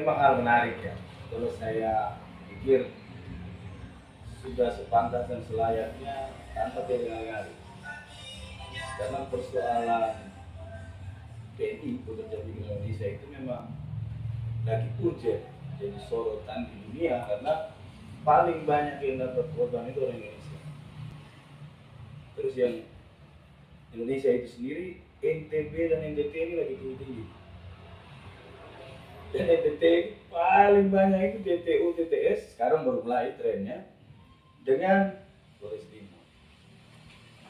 memang hal menarik ya. Kalau saya pikir sudah sepantas dan selayaknya tanpa terdengar-dengar. Karena persoalan TNI pekerja migran Indonesia itu memang lagi urgent jadi sorotan di dunia karena paling banyak yang dapat korban itu orang Indonesia. Terus yang Indonesia itu sendiri, NTB dan NTT ini lagi tinggi-tinggi. Dan NTT paling banyak itu DTU, TTS, sekarang baru mulai trennya dengan Flores Timur.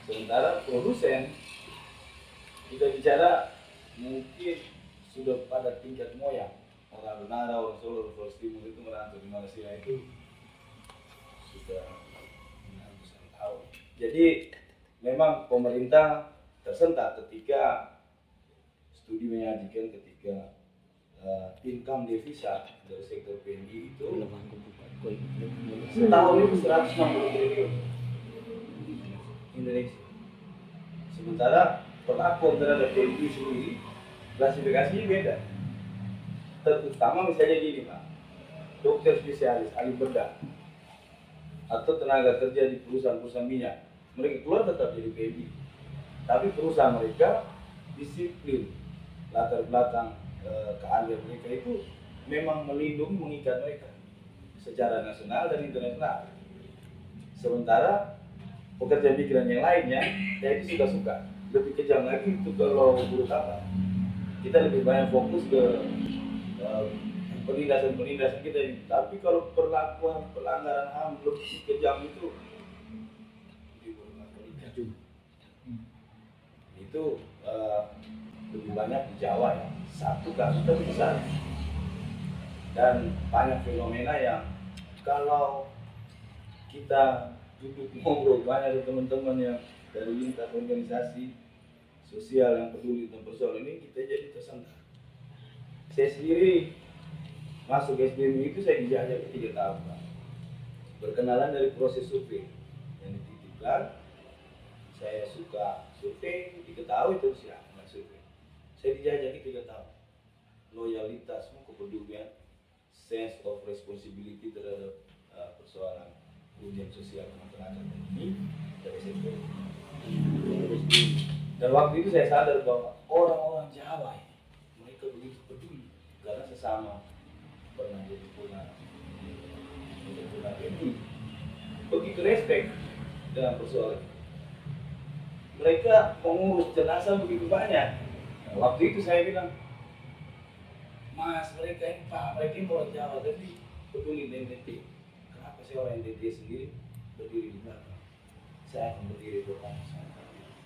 Sementara produsen kita bicara mungkin sudah pada tingkat moyang. Orang Nara, orang Solo, orang Flores Timur itu merantau di Malaysia itu sudah 600 tahun. Jadi memang pemerintah tersentak ketika studi menyajikan ketika income devisa dari sektor PNI itu setahun itu 160 triliun Indonesia. Sementara perlakuan terhadap PNI sendiri klasifikasinya beda. Terutama misalnya gini Pak, dokter spesialis, ahli bedah, atau tenaga kerja di perusahaan-perusahaan minyak, mereka keluar tetap jadi PNI. Tapi perusahaan mereka disiplin, latar belakang keahlian mereka itu memang melindungi, mengikat mereka secara nasional dan internasional. Sementara pekerja migran yang lainnya, ya itu suka-suka. Lebih kejam lagi itu kalau buruh kapal. Kita lebih banyak fokus ke penindasan kita ini. Tapi kalau perlakuan pelanggaran HAM lebih kejam itu lebih banyak di Jawa ya, satu kasus tapi besar dan banyak fenomena yang kalau kita duduk ngobrol banyak teman-teman yang dari lintas organisasi sosial yang peduli tentang persoalan ini, kita jadi tersentak. Saya sendiri masuk SBM itu saya dijajah 3 tahun Pak. Berkenalan dari proses survei yang dititipkan. Saya suka survei, diketahui terus ya nggak survei. Saya dijajaki 3 tahun. Loyalitasmu, kepedulian, sense of responsibility terhadap persoalan hubungan sosial masyarakat ini dari sektor. Dan waktu itu saya sadar bahwa orang-orang Jawa ini mereka begitu peduli karena sesama pernah jadi punah ini, begitu respect dengan persoalan. Mereka mengurus jenazah begitu banyak. Nah, waktu itu saya bilang, Mas, mereka ini Pak, mereka ini orang Jawa, tapi peduli dengan NTT. Kenapa sih orang NTT sendiri berdiri di belakang? Saya akan berdiri di belakang.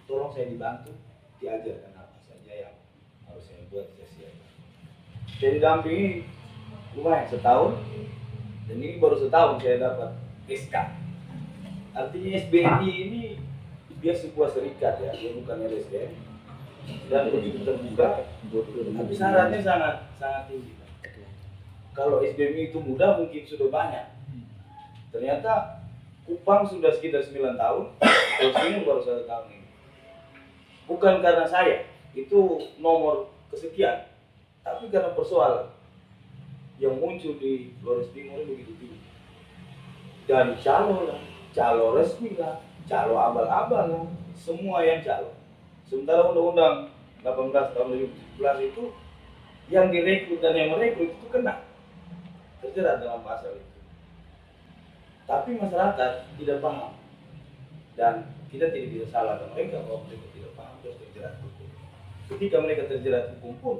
Tolong saya dibantu, diajarkan apa saja yang harus saya buat, saya siapkan. Saya didampingi lumayan setahun, dan ini baru setahun saya dapat SK. Artinya SBNI ini dia sebuah serikat ya, dia bukan LSM dan begitu terbuka, tapi syaratnya sangat tinggi. Kalau SBMI itu mudah mungkin sudah banyak. Ternyata Kupang sudah sekitar 9 tahun, terus ini baru 1 tahun ini. Bukan karena saya, itu nomor kesekian, tapi karena persoalan yang muncul di Flores Timur begitu tinggi. Dan calo resmi lah, calo abal-abal lah, semua yang calo. Sementara Undang-Undang 18 tahun 2017 itu yang direkrut dan yang merekrut itu kena terjerat dalam pasal itu. Tapi masyarakat tidak paham dan kita tidak bisa salahkan mereka bahwa mereka tidak paham terus terjerat hukum. Ketika mereka terjerat hukum pun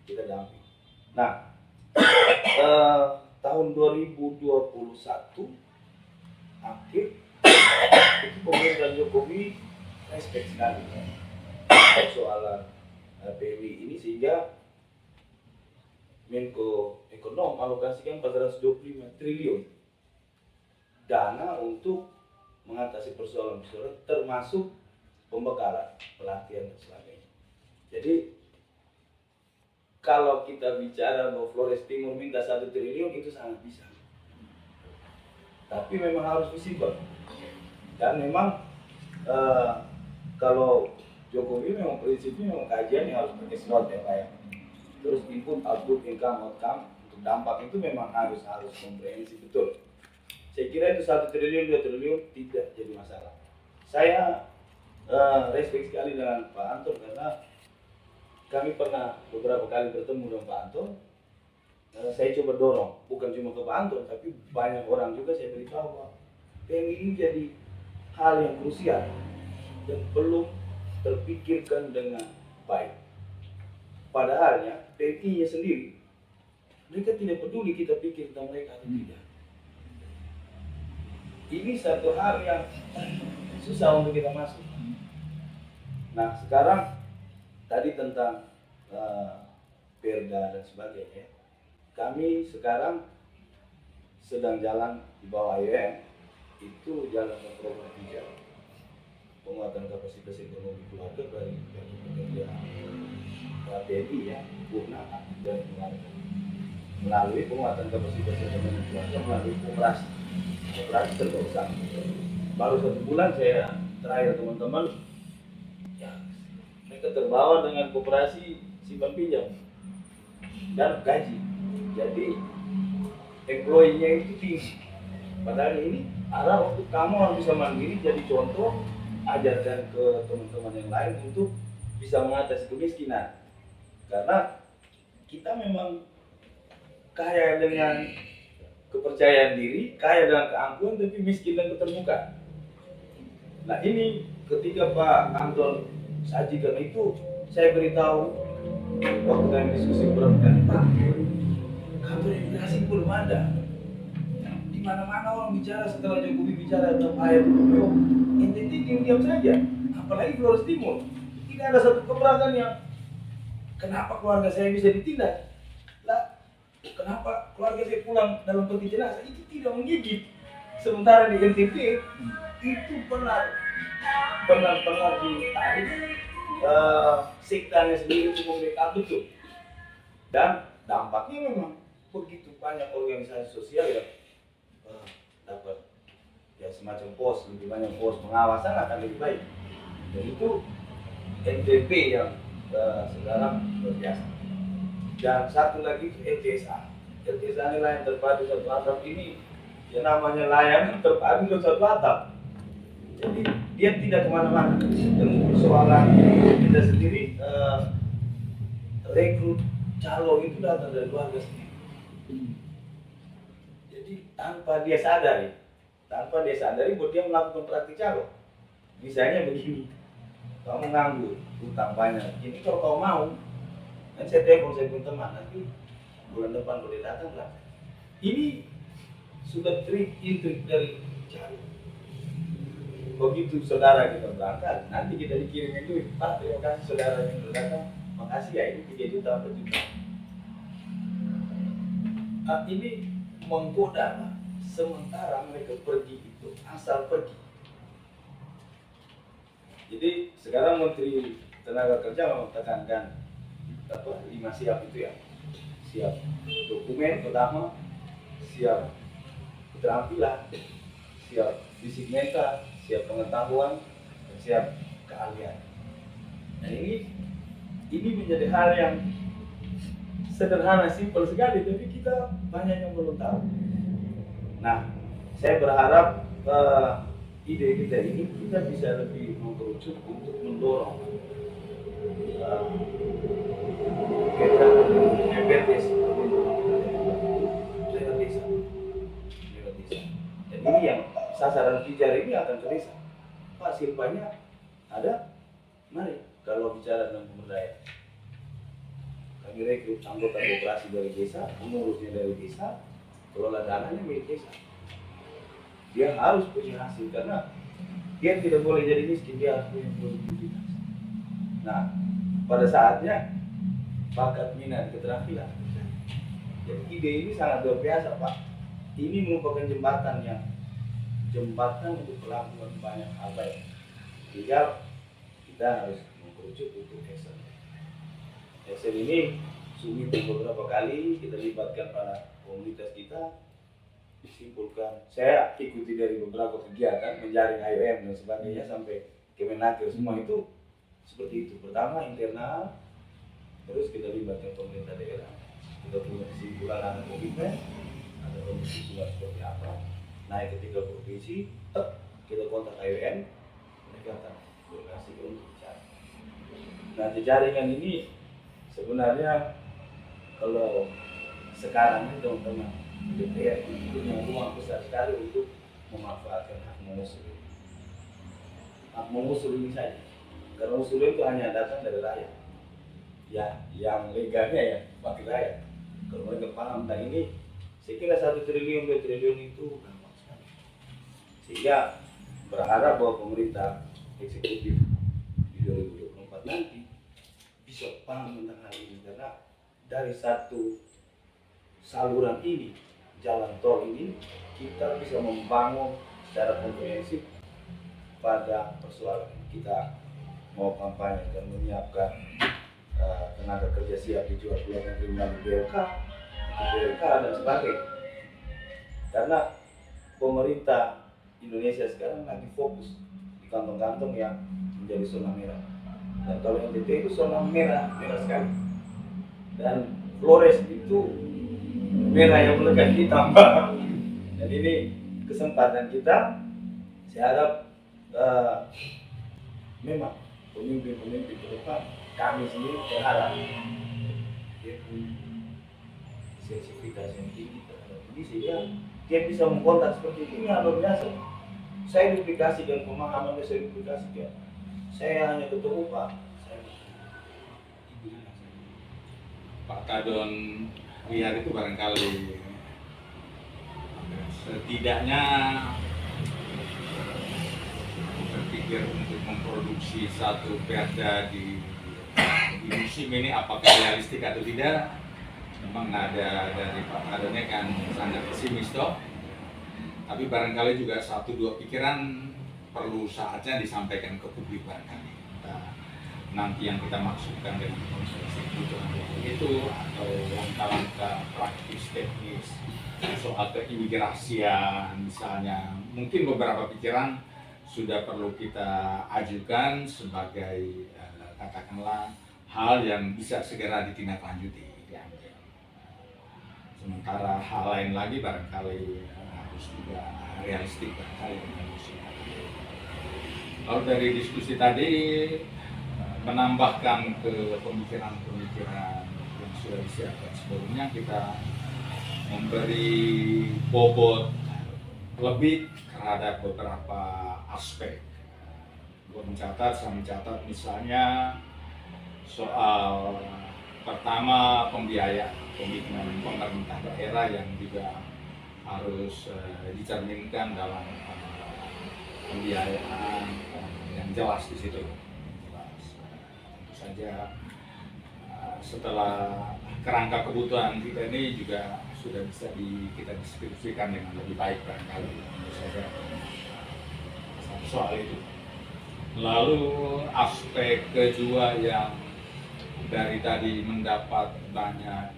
kita damping. Nah, tahun 2021 akhir itu pemerintah Jokowi respect sekali persoalan PMI ini sehingga Menko Ekonom alokasikan 425 triliun dana untuk mengatasi persoalan-persoalan termasuk pembekalan, pelatihan dan sebagainya. Jadi kalau kita bicara bahwa Flores Timur minta 1 triliun itu sangat bisa. Tapi memang harus visible. Dan memang kalau Jokowi memang prinsipnya memang kajian yang harus pakai slot ya Pak ya. Terus input, output, income, outcome untuk dampak itu memang harus komprehensif betul. Saya kira itu 1 triliun 2 triliun tidak jadi masalah. Saya respect sekali dengan Pak Anton karena kami pernah beberapa kali bertemu dengan Pak Anton. Saya coba dorong, bukan cuma ke Pak Anton, tapi banyak orang juga saya beritahu bahwa PMI ini jadi hal yang krusial yang belum terpikirkan dengan baik. Padahal ya PMI-nya sendiri, mereka tidak peduli kita pikir tentang mereka atau tidak. Ini satu hal yang susah untuk kita masuk. Nah sekarang tadi tentang perda dan sebagainya, kami sekarang sedang jalan di bawah IOM, itu jalan ke program 3, penguatan kapasitas ekonomi keluarga bagi pekerja PMI ya, Purna dan keluarga, melalui penguatan kapasitas ekonomi keluarga melalui koperasi terbarusan. Baru 1 bulan saya terakhir teman-teman, ya mereka terbawa dengan koperasi simpan pinjam dan gaji. Jadi employee-nya itu tinggi. Padahal ini arah untuk kamu harus bisa mandiri, jadi contoh, ajarkan ke teman-teman yang lain untuk bisa mengatasi kemiskinan. Karena kita memang kaya dengan kepercayaan diri, kaya dengan keangkuhan, tapi miskin dan keterbukaan. Nah ini ketika Pak Anton sajikan itu, saya beritahu waktu kami diskusi beberapa kali, Pak, kantor imigrasi belum ada. Di mana-mana orang bicara setelah Jokowi bicara tentang ayat itu, NTT diam-diam saja. Apalagi Flores Timur, tidak ada satu keberatan yang kenapa keluarga saya bisa ditindak. Lah, kenapa keluarga saya pulang dalam peti jenazah itu tidak menggigit. Sementara di NTT itu pernah ditarik sektanya sendiri untuk membackup betul. Dan dampaknya memang begitu banyak organisasi sosial yang dapat ya semacam pos, lebih banyak pos pengawasan akan lebih baik. Dan itu NTP yang sekarang berbiasa. Dan satu lagi itu LTSA. LTSA ini layanan terpadu satu atap ini, ya namanya layanan terpadu satu atap. Jadi dia tidak kemana-mana. Dan persoalan kita sendiri rekrut calon itu datang dari keluarga sendiri. Jadi tanpa dia sadari bahwa dia melakukan praktik calon. Misalnya begini, kamu nganggur, utang banyak. Ini kalau kau mau, nanti saya telepon saya punya teman, nanti bulan depan boleh datang lah. Ini sudah trik dari calon. Begitu saudara kita berangkat, nanti kita dikirimin duit. Pak, terima kasih saudara yang datang. Makasih ya, ini 3 juta per juta. Ini menggoda, sementara mereka pergi itu asal pergi. Jadi sekarang Menteri Tenaga Kerja menekankan 5 siap itu ya. Siap dokumen pertama, siap keterampilan, siap fisik mental, siap pengetahuan, dan siap keahlian. Nah ini menjadi hal yang sederhana, simpel sekali, tapi kita banyak yang belum tahu. Nah, saya berharap ide kita ini kita bisa lebih mengkerucut untuk mendorong kita lewat desa. Dan ini yang sasaran pijar ini akan ke desa. Pak, silpanya ada? Mari, kalau bicara tentang pemberdayaan, kami rekrut anggota koperasi dari desa, pengurusnya dari desa, kelola dananya milik desa. Dia harus punya hasil karena dia tidak boleh jadi miskin, dia harus punya produktivitas. Nah, pada saatnya bakat, minat, keterampilan. Jadi ide ini sangat luar biasa, Pak. Ini merupakan jembatan untuk melakukan banyak hal baik. Tinggal kita harus mengkerucut untuk action. Action ini sungguh beberapa kali kita libatkan pada komunitas kita. Disimpulkan, saya ikuti dari beberapa kegiatan menjaring IOM dan sebagainya sampai Kemenaker, semua itu seperti itu. Pertama internal, terus kita libatkan pemerintah daerah, kita punya kesimpulan ada komitmen, ada kesimpulan seperti apa, naik ke 3 provinsi, kita kontak IWN, mereka akan berkasih untuk bicara. Nah, jaringan ini sebenarnya kalau sekarang ini teman-teman DPR itu punya ruang besar sekali untuk memanfaatkan hak mengusul. Hak mengusul ini saja, karena usul itu hanya datang dari rakyat. Ya, yang legalnya ya wakil rakyat. Kalau mereka paham tentang ini, saya kira 1 triliun 2 triliun itu gampang sekali. Sehingga berharap bahwa pemerintah eksekutif di 2024 nanti bisa paham tentang hal ini, karena dari satu saluran ini, jalan tol ini, kita bisa membangun secara komprehensif pada persoalan kita mau kampanye dan menyiapkan tenaga kerja siap dijual keluar negeri melalui BLK dan sebagainya. Karena pemerintah Indonesia sekarang lagi fokus di kantong-kantong yang menjadi zona merah. Dan kalau NTT itu zona merah sekali. Dan Flores itu merah yang melekat hitam. Dan ini kesempatan kita. Saya harap memang pemimpin-pemimpin ke depan, kami sendiri berharap dia punya sensitivitas yang tinggi terhadap ini, sehingga dia bisa mengkontak seperti ini luar biasa. Saya duplikasikan pemahaman, saya duplikasikan. Saya hanya ketemu Pak. Pak Kadon lihat itu barangkali setidaknya berpikir untuk memproduksi satu perda di musim ini, apakah realistik atau tidak, memang ada dari Pak Kadonnya kan sangat pesimis toh. Tapi barangkali juga 1-2 pikiran perlu saatnya disampaikan ke publik barangkali. Nanti yang kita maksudkan dengan konstruksi itu atau langkah-langkah praktis teknis soal keimigrasian misalnya, mungkin beberapa pikiran sudah perlu kita ajukan sebagai katakanlah hal yang bisa segera ditindaklanjuti. Sementara hal lain lagi barangkali harus juga realistik barangkali. Lalu dari diskusi tadi menambahkan ke pemikiran-pemikiran yang sudah disiapkan sebelumnya, kita memberi bobot lebih terhadap beberapa aspek. Saya mencatat misalnya soal pertama pembiayaan, komitmen pemerintah daerah yang juga harus dicerminkan dalam pembiayaan yang jelas di situ. Saja setelah kerangka kebutuhan kita ini juga sudah bisa kita diskusikan dengan lebih baik barangkali, saja soal itu. Lalu aspek kedua yang dari tadi mendapat banyak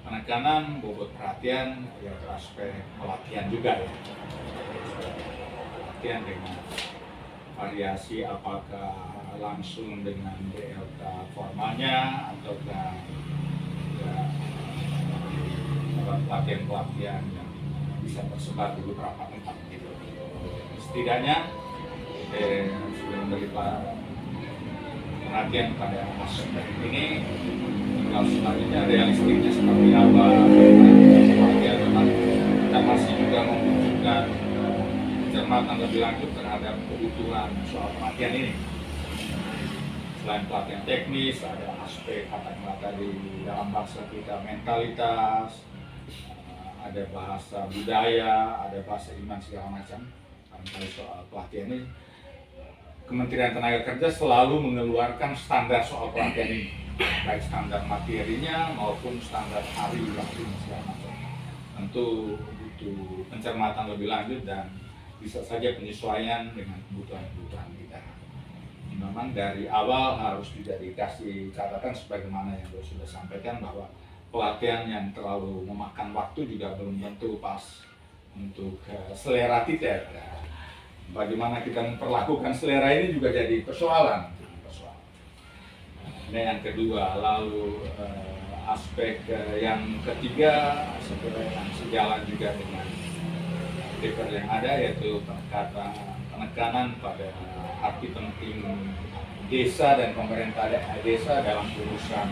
penekanan, bobot perhatian, yaitu aspek pelatihan juga ya. Pelatihan dengan variasi apakah langsung dengan BLK formalnya ataukah ya, pelatihan-pelatihan yang bisa tersebar di beberapa tempat gitu. Setidaknya sudah memberi perhatian pada aspek ini. Kalau selanjutnya realistiknya seperti apa, pelatihan memang kita masih juga membutuhkan pencermatan lebih lanjut terhadap kebutuhan soal pelatihan ini. Selain pelatihan teknis, ada aspek katakanlah tadi dalam bahasa kita mentalitas, ada bahasa budaya, ada bahasa iman segala macam. Karena soal pelatihan ini, Kementerian Tenaga Kerja selalu mengeluarkan standar soal pelatihan ini, baik standar materinya maupun standar hari waktu segala macam. Tentu butuh pencermatan lebih lanjut dan bisa saja penyesuaian dengan kebutuhan-kebutuhan kita. Memang dari awal harus juga dikasih catatan sebagaimana yang sudah sampaikan bahwa pelatihan yang terlalu memakan waktu juga belum tentu pas untuk selera kita. Bagaimana kita memperlakukan selera ini juga jadi persoalan. Nah, yang kedua, lalu aspek yang ketiga sebenarnya yang sejalan juga dengan paper yang ada, yaitu penekanan pada arti penting desa dan pemerintah desa dalam urusan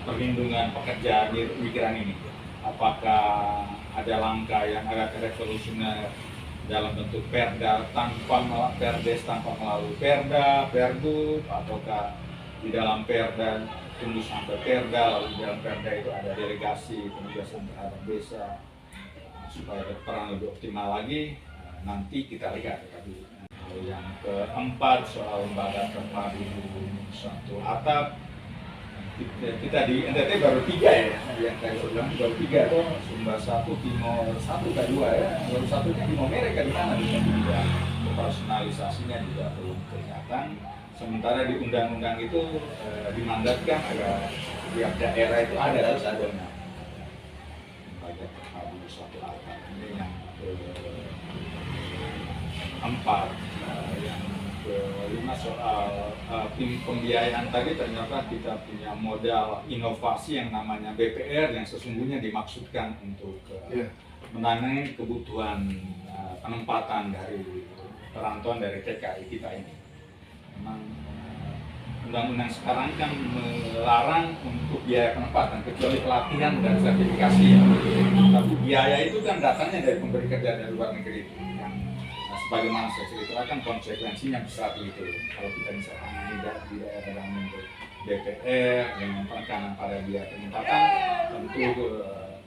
perlindungan pekerja migran ini. Apakah ada langkah yang agak revolusioner dalam bentuk perda tanpa melalui perda, pergub, ataukah di dalam perda tunggu sampai perda, lalu di dalam perda itu ada delegasi penugasan terhadap desa supaya berperan lebih optimal lagi. Nanti kita lihat. Tapi yang keempat soal lembaga terpadu satu atap, kita di NTT baru 3 ya, yang tadi saya bilang baru 3 tuh, Sumba 1, Timor 1, K2 ya, baru satunya Timor Mereka di mana juga operasionalisasinya juga belum kelihatan. Sementara di undang-undang itu dimandatkan agar tiap daerah itu ada harus adanya lembaga terpadu satu atap. Ini yang keempat. Yang kelima soal pembiayaan tadi, ternyata kita punya modal inovasi yang namanya BPR yang sesungguhnya dimaksudkan untuk menangani kebutuhan penempatan dari perantauan dari TKI kita ini. Memang undang-undang sekarang kan melarang untuk biaya penempatan kecuali pelatihan dan sertifikasi ya. Tapi biaya itu kan datangnya dari pemberi kerja dari luar negeri itu. Bagaimana saya ceritakan konsekuensinya besar gitu. Kalau kita bisa tangani di daerah yang untuk DPR dengan penekanan pada biaya penempatan, tentu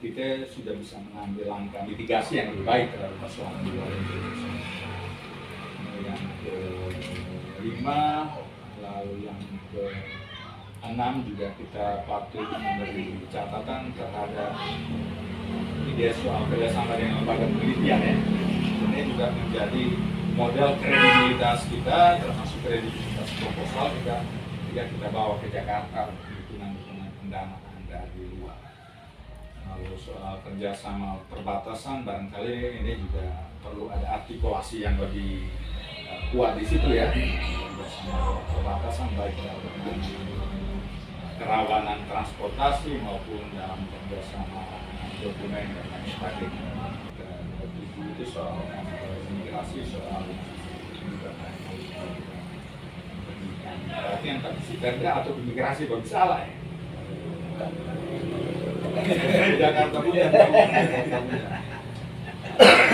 kita sudah bisa mengambil langkah mitigasi yang lebih baik terhadap persoalan di luar Indonesia. Yang kelima, lalu yang keenam juga kita patut memberi catatan terhadap ide soal kerjasama dengan lembaga penelitian ya. Ini juga menjadi modal kredibilitas kita, termasuk kredibilitas proposal juga jika kita bawa ke Jakarta dukungan pendanaan dari luar. Lalu soal kerjasama perbatasan, barangkali ini juga perlu ada artikulasi yang lebih kuat di situ ya. Kerjasama perbatasan baik dalam kerawanan transportasi maupun dalam kerjasama dokumen dan lain sebagainya. Itu soal imigrasi, soal berarti yang tadi si perda atau imigrasi baru salah ya. Jakarta punya.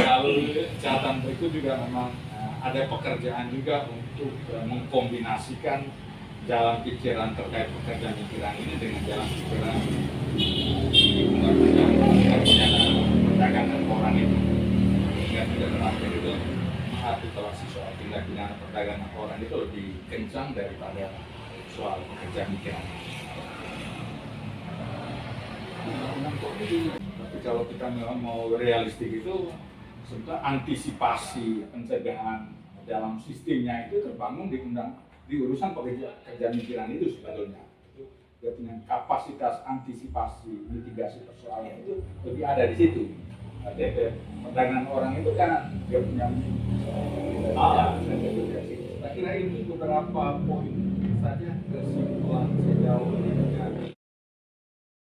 Lalu catatan berikut juga memang ada pekerjaan juga untuk mengkombinasikan jalan pikiran terkait pekerjaan migran ini dengan jalan pikiran perdagangan orang itu. Tidak terakhir itu artikulasi soal tindak pidana perdagangan orang itu lebih kencang daripada soal pekerja migran. Tapi kalau kita mau realistik itu sebetulnya antisipasi pencegahan dalam sistemnya itu terbangun di urusan pekerja migran itu sebetulnya. Dia punya kapasitas antisipasi mitigasi persoalan itu lebih ada di situ. Perdagangan orang itu kan dia punya saya kira ini beberapa poin saja kesimpulan sejauh ini.